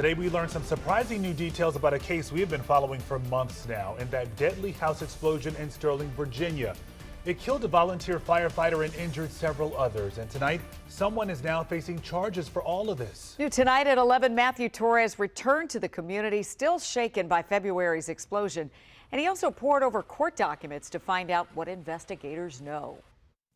Today we learned some surprising new details about a case we have been following for months now, in that deadly house explosion in Sterling, Virginia. It killed a volunteer firefighter and injured several others. And tonight, someone is now facing charges for all of this. New tonight at 11, Matthew Torres returned to the community, still shaken by February's explosion. And he also pored over court documents to find out what investigators know.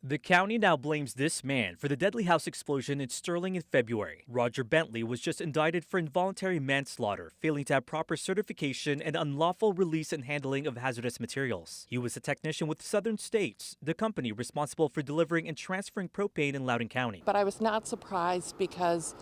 The county now blames this man for the deadly house explosion in Sterling in February. Roger Bentley was just indicted for involuntary manslaughter, failing to have proper certification and unlawful release and handling of hazardous materials. He was a technician with Southern States, the company responsible for delivering and transferring propane in Loudoun County. But I was not surprised because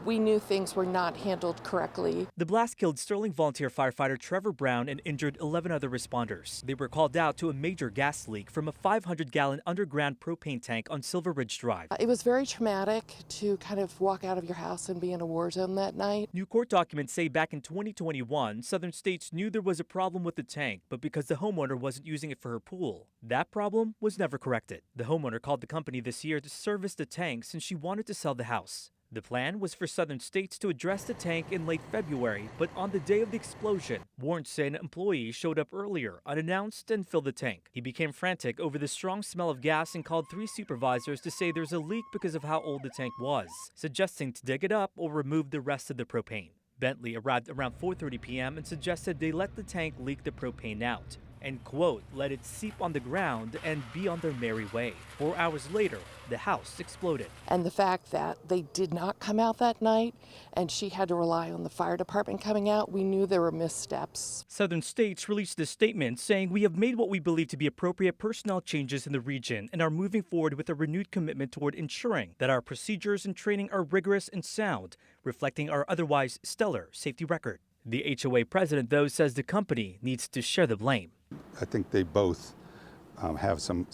we knew things were not handled correctly. The blast killed Sterling volunteer firefighter Trevor Brown and injured 11 other responders. They were called out to a major gas leak from a 500-gallon underground propane tank on Silver Ridge Drive. It was very traumatic to kind of walk out of your house and be in a war zone that night. New court documents say back in 2021, Southern States knew there was a problem with the tank, but because the homeowner wasn't using it for her pool, that problem was never corrected. The homeowner called the company this year to service the tank since she wanted to sell the house. The plan was for Southern States to address the tank in late February, but on the day of the explosion, Warren said an employee showed up earlier, unannounced, and filled the tank. He became frantic over the strong smell of gas and called 3 supervisors to say there's a leak because of how old the tank was, suggesting to dig it up or remove the rest of the propane. Bentley arrived around 4:30 p.m. and suggested they let the tank leak the propane out and, quote, let it seep on the ground and be on their merry way. 4 hours later, the house exploded. And the fact that they did not come out that night and she had to rely on the fire department coming out, we knew there were missteps. Southern States released a statement saying, we have made what we believe to be appropriate personnel changes in the region and are moving forward with a renewed commitment toward ensuring that our procedures and training are rigorous and sound, reflecting our otherwise stellar safety record. The HOA president, though, says the company needs to share the blame. I think they both have some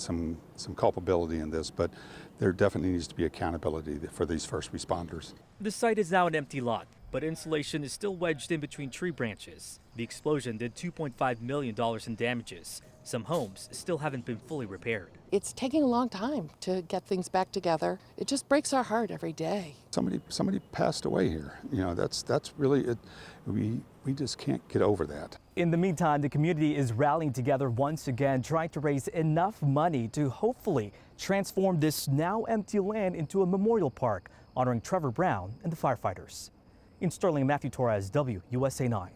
culpability in this, but there definitely needs to be accountability for these first responders. The site is now an empty lot, but insulation is still wedged in between tree branches. The explosion did $2.5 million in damages. Some homes still haven't been fully repaired. It's taking a long time to get things back together. It just breaks our heart every day. Somebody passed away here. You know, that's really it. We just can't get over that. In the meantime, the community is rallying together once again, trying to raise enough money to hopefully transform this now empty land into a memorial park honoring Trevor Brown and the firefighters. In Sterling, Matthew Torres, WUSA 9.